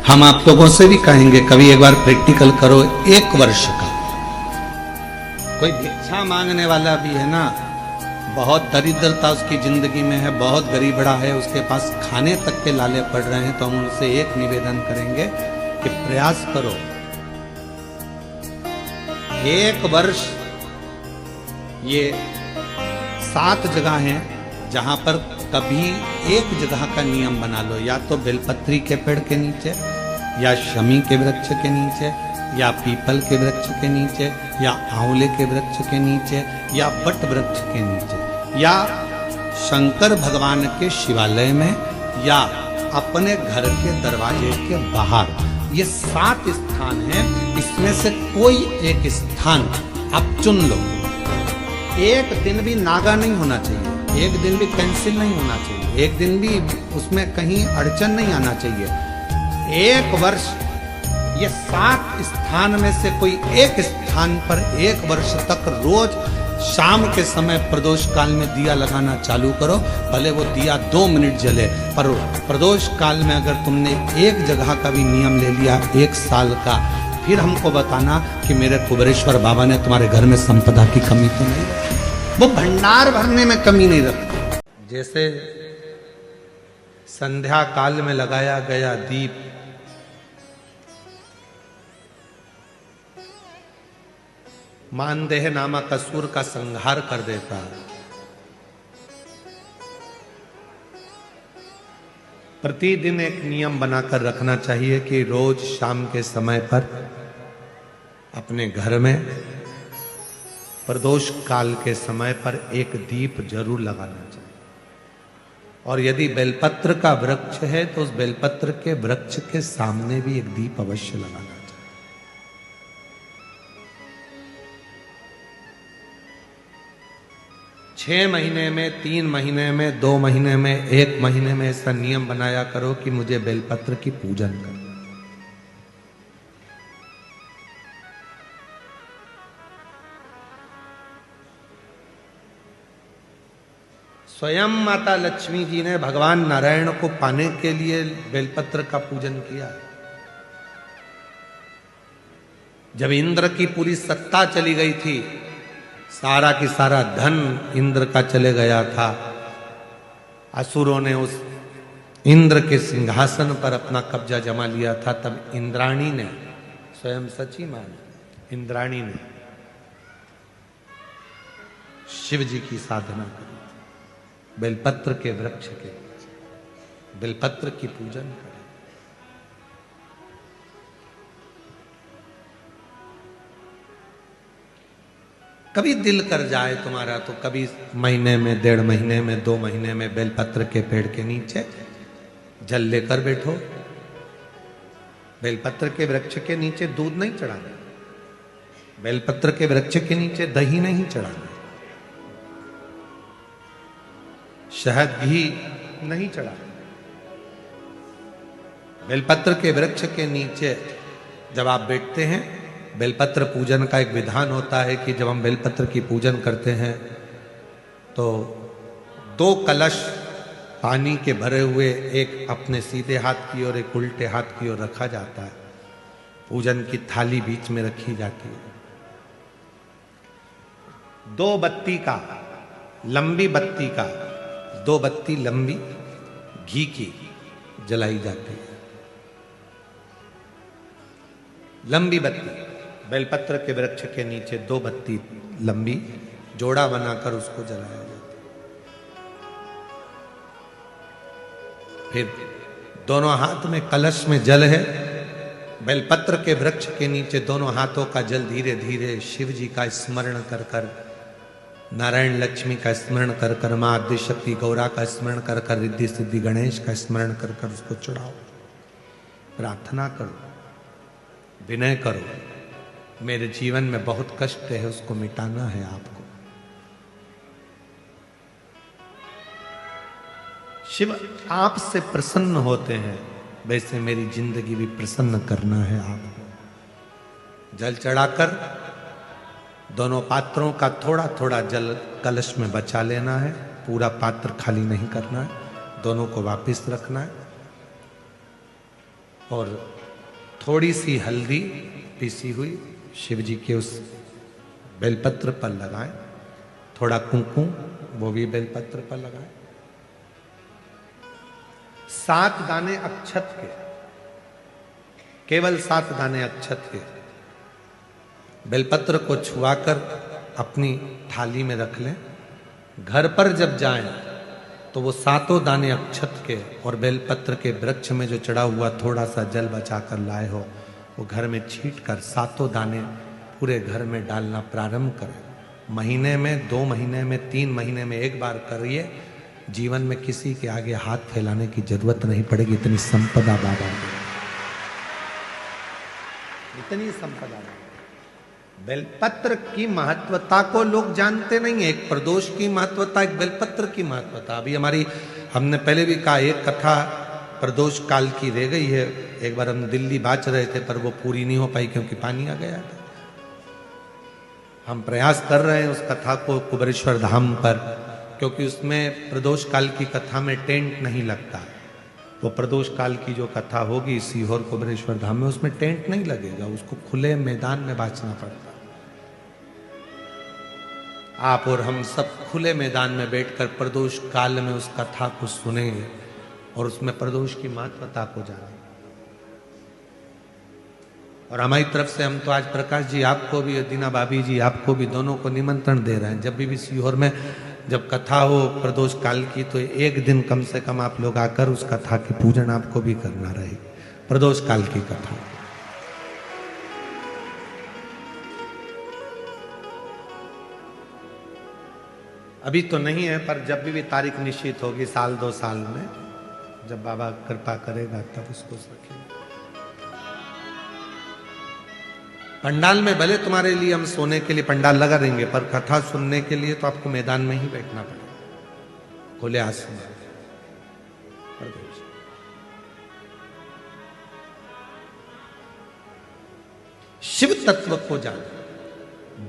हम आप लोगों से भी कहेंगे कभी एक बार प्रैक्टिकल करो। 1 वर्ष का कोई भिक्षा मांगने वाला भी है ना, बहुत दरिद्रता उसकी जिंदगी में है, बहुत गरीबड़ा है, उसके पास खाने तक के लाले पड़ रहे हैं, तो हम उनसे एक निवेदन करेंगे कि प्रयास करो 1 वर्ष। ये 7 जगह हैं जहां पर कभी एक जगह का नियम बना लो, या तो बेलपत्री के पेड़ के नीचे, या शमी के वृक्ष के नीचे, या पीपल के वृक्ष के नीचे, या आंवले के वृक्ष के नीचे, या बट वृक्ष के नीचे, या शंकर भगवान के शिवालय में, या अपने घर के दरवाजे के बाहर। ये 7 स्थान हैं, इसमें से कोई एक स्थान आप चुन लो। एक दिन भी नागा नहीं होना चाहिए, एक दिन भी कैंसिल नहीं होना चाहिए, एक दिन भी उसमें कहीं अड़चन नहीं आना चाहिए। 1 वर्ष ये 7 स्थान में से कोई एक स्थान पर 1 वर्ष तक रोज शाम के समय प्रदोष काल में दिया लगाना चालू करो। भले वो दिया 2 मिनट जले, पर प्रदोष काल में अगर तुमने एक जगह का भी नियम ले लिया 1 साल का, फिर हमको बताना कि मेरे कुबेरेश्वर बाबा ने तुम्हारे घर में संपदा की कमी तो नहीं रखी। वो भंडार भरने में कमी नहीं रखती। जैसे संध्या काल में लगाया गया दीप मानदेह नामक असुर का संहार कर देता है। प्रतिदिन एक नियम बनाकर रखना चाहिए कि रोज शाम के समय पर अपने घर में प्रदोष काल के समय पर एक दीप जरूर लगाना चाहिए। और यदि बेलपत्र का वृक्ष है तो उस बेलपत्र के वृक्ष के सामने भी एक दीप अवश्य लगाना चाहिए। 6 महीने में, 3 महीने में, 2 महीने में, 1 महीने में ऐसा नियम बनाया करो कि मुझे बेलपत्र की पूजन करना। स्वयं माता लक्ष्मी जी ने भगवान नारायण को पाने के लिए बेलपत्र का पूजन किया। जब इंद्र की पूरी सत्ता चली गई थी, सारा की सारा धन इंद्र का चले गया था, असुरों ने उस इंद्र के सिंहासन पर अपना कब्जा जमा लिया था, तब इंद्राणी ने, स्वयं सची माने इंद्राणी ने शिव जी की साधना करी, बेलपत्र के वृक्ष के, बेलपत्र की पूजन करें। कभी दिल कर जाए तुम्हारा तो कभी महीने में, 1.5 महीने में, 2 महीने में बेलपत्र के पेड़ के नीचे जल लेकर बैठो। बेलपत्र के वृक्ष के नीचे दूध नहीं चढ़ाना, बेलपत्र के वृक्ष के नीचे दही नहीं चढ़ाना, शहद घी नहीं चढ़ाना। बेलपत्र के वृक्ष के नीचे जब आप बैठते हैं, बेलपत्र पूजन का एक विधान होता है कि जब हम बेलपत्र की पूजन करते हैं तो 2 कलश पानी के भरे हुए, एक अपने सीधे हाथ की और एक उल्टे हाथ की ओर रखा जाता है। पूजन की थाली बीच में रखी जाती है। 2 बत्ती का, लंबी बत्ती का, 2 बत्ती लंबी घी की जलाई जाती है। लंबी बत्ती बेलपत्र के वृक्ष के नीचे 2 बत्ती लंबी जोड़ा बनाकर उसको जलाया जाता है। फिर दोनों हाथ में कलश में जल है, बेलपत्र के वृक्ष के नीचे दोनों हाथों का जल धीरे धीरे शिव जी का स्मरण कर कर, नारायण लक्ष्मी का स्मरण कर कर, मां आदिशक्ति गौरा का स्मरण कर कर, रिद्धि सिद्धि गणेश का स्मरण कर कर उसको चढ़ाओ। प्रार्थना करो, विनय करो, मेरे जीवन में बहुत कष्ट है, उसको मिटाना है आपको। शिव आपसे प्रसन्न होते हैं, वैसे मेरी जिंदगी भी प्रसन्न करना है आपको। जल चढ़ाकर दोनों पात्रों का थोड़ा थोड़ा जल कलश में बचा लेना है, पूरा पात्र खाली नहीं करना है, दोनों को वापस रखना है। और थोड़ी सी हल्दी पीसी हुई शिव जी के उस बेलपत्र पर लगाएं, थोड़ा कुमकुम वो भी बेलपत्र पर लगाएं, 7 दाने अक्षत के, केवल 7 दाने अक्षत के बेलपत्र को छुआकर अपनी थाली में रख लें। घर पर जब जाएं तो वो 7 दाने अक्षत के और बेलपत्र के वृक्ष में जो चढ़ा हुआ थोड़ा सा जल बचाकर लाए हो वो घर में छींट कर 7 दाने पूरे घर में डालना प्रारंभ करें। महीने में, 2 महीने में, 3 महीने में एक बार करिए। जीवन में किसी के आगे हाथ फैलाने की जरूरत नहीं पड़ेगी। इतनी संपदा बाबा, इतनी संपदा। बेलपत्र की महत्वता को लोग जानते नहीं है। एक प्रदोष की महत्वता, एक बेलपत्र की महत्वता। अभी हमने पहले भी कहा, एक कथा प्रदोष काल की रह गई है। एक बार हम दिल्ली बाच रहे थे पर वो पूरी नहीं हो पाई क्योंकि पानी आ गया था। हम प्रयास कर रहे हैं उस कथा को कुबेरेश्वर धाम पर, क्योंकि उसमें प्रदोष काल की कथा में टेंट नहीं लगता। वो प्रदोष काल की जो कथा होगी सीहोर कुबेरेश्वर धाम में, उसमें टेंट नहीं लगेगा, उसको खुले मैदान में बांचना पड़ता। आप और हम सब खुले मैदान में बैठकर प्रदोष काल में उस कथा को सुने और उसमें प्रदोष की महत्वता को जाने। और हमारी तरफ से हम तो आज प्रकाश जी आपको भी, दीना भाभी जी आपको भी, दोनों को निमंत्रण दे रहे हैं। जब भी सीहोर में जब कथा हो प्रदोष काल की तो एक दिन कम से कम आप लोग आकर उस कथा की पूजन आपको भी करना रहे। प्रदोष काल की कथा अभी तो नहीं है, पर जब भी तारीख निश्चित होगी 1-2 साल में, जब बाबा कृपा करेगा तब उसको रखेंगे। पंडाल में भले तुम्हारे लिए हम सोने के लिए पंडाल लगा देंगे, पर कथा सुनने के लिए तो आपको मैदान में ही बैठना पड़ेगा, खुले आसमान। शिव तत्व को जान,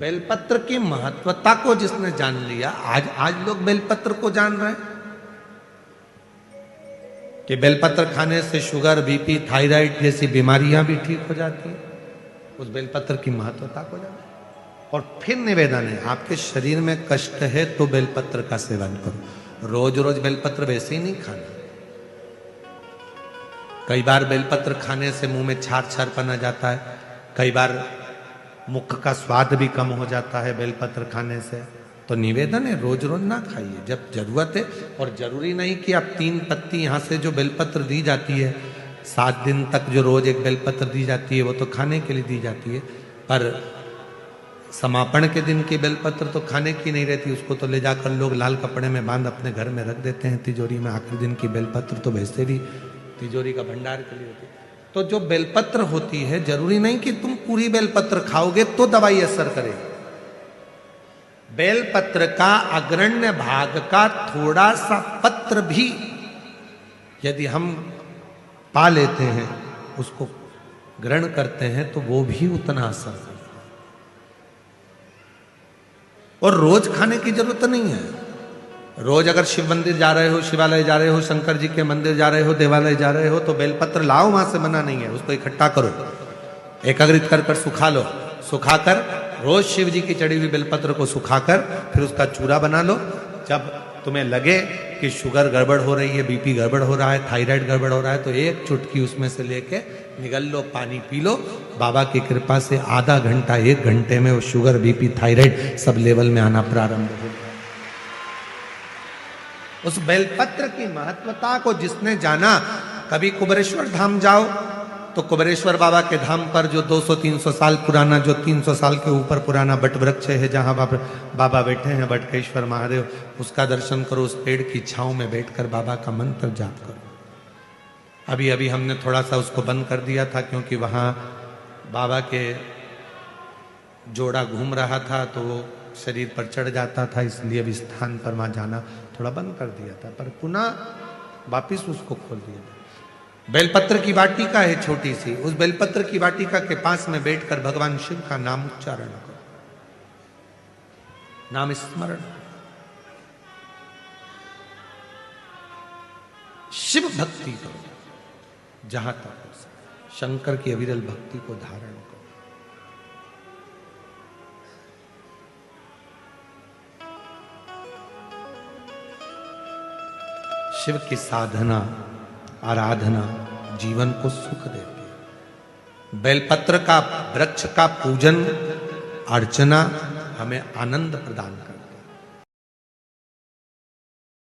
बेलपत्र की महत्वता को जिसने जान लिया, आज लोग बेलपत्र को जान रहे हैं कि बेलपत्र खाने से शुगर, बीपी, थायराइड जैसी बीमारियां भी ठीक हो जाती हैं। उस बेलपत्र की महत्वता को जाने। और फिर निवेदन है, आपके शरीर में कष्ट है तो बेलपत्र का सेवन करो। रोज रोज बेलपत्र वैसे ही नहीं खाना। कई बार बेलपत्र खाने से मुंह में छार छारपन आ जाता है, कई बार मुख का स्वाद भी कम हो जाता है बेलपत्र खाने से। तो निवेदन है, रोज रोज ना खाइए, जब जरूरत है। और जरूरी नहीं कि आप 3 पत्ती यहां से जो बेलपत्र दी जाती है 7 दिन तक जो रोज एक बेलपत्र दी जाती है वो तो खाने के लिए दी जाती है, पर समापन के दिन की बेलपत्र तो खाने की नहीं रहती। उसको तो ले जाकर लोग लाल कपड़े में बांध अपने घर में रख देते हैं तिजोरी में। आखिरी दिन की बेलपत्र तो वैसे भी तिजोरी का भंडार के लिए होती है। तो जो बेलपत्र होती है, जरूरी नहीं कि तुम पूरी बेलपत्र खाओगे तो दवाई असर करेगी। बेलपत्र का अग्रण्य भाग का थोड़ा सा पत्र भी यदि हम पा लेते हैं, उसको ग्रहण करते हैं, तो वो भी उतना असर करता है। और रोज खाने की जरूरत नहीं है। रोज अगर शिव मंदिर जा रहे हो, शिवालय जा रहे हो, शंकर जी के मंदिर जा रहे हो, देवालय जा रहे हो, तो बेलपत्र लाओ, वहां से मना नहीं है। उसको इकट्ठा करो, एकाग्रित कर कर सुखा लो। सुखाकर रोज शिव जी की चढ़ी हुई बेलपत्र को सुखाकर फिर उसका चूरा बना लो। जब तुम्हें लगे कि शुगर गड़बड़ हो रही है, बीपी गड़बड़ हो रहा है, थायराइड गड़बड़ हो रहा है, तो एक चुटकी उसमें से लेके निगल लो, पानी पी लो। बाबा की कृपा से आधा घंटा, 1 घंटे में वो sugar, BP, thyroid sub level में आना प्रारंभ हो। उस बेलपत्र की महत्वता को जिसने जाना, कभी कुबेरेश्वर धाम जाओ तो कुबेरेश्वर बाबा के धाम पर जो 200-300 साल पुराना, जो 300 साल के ऊपर पुराना बट वृक्ष है, जहाँ बाबा बैठे हैं, बटकेश्वर महादेव, उसका दर्शन करो। उस पेड़ की छांव में बैठकर बाबा का मंत्र जाप करो। अभी अभी हमने थोड़ा सा उसको बंद कर दिया था, क्योंकि वहाँ बाबा के जोड़ा घूम रहा था तो वो शरीर पर चढ़ जाता था, इसलिए अभी स्थान पर वहाँ जाना थोड़ा बंद कर दिया था, पर पुनः वापिस उसको खोल दिया। बेलपत्र की वाटिका है छोटी सी, उस बेलपत्र की वाटिका के पास में बैठकर भगवान शिव का नाम उच्चारण करो, नाम स्मरण। शिव भक्ति करो जहां तक हो सके। शंकर की अविरल भक्ति को धारण करो। शिव की साधना आराधना जीवन को सुख देती है। बेलपत्र का वृक्ष का पूजन अर्चना हमें आनंद प्रदान करती है।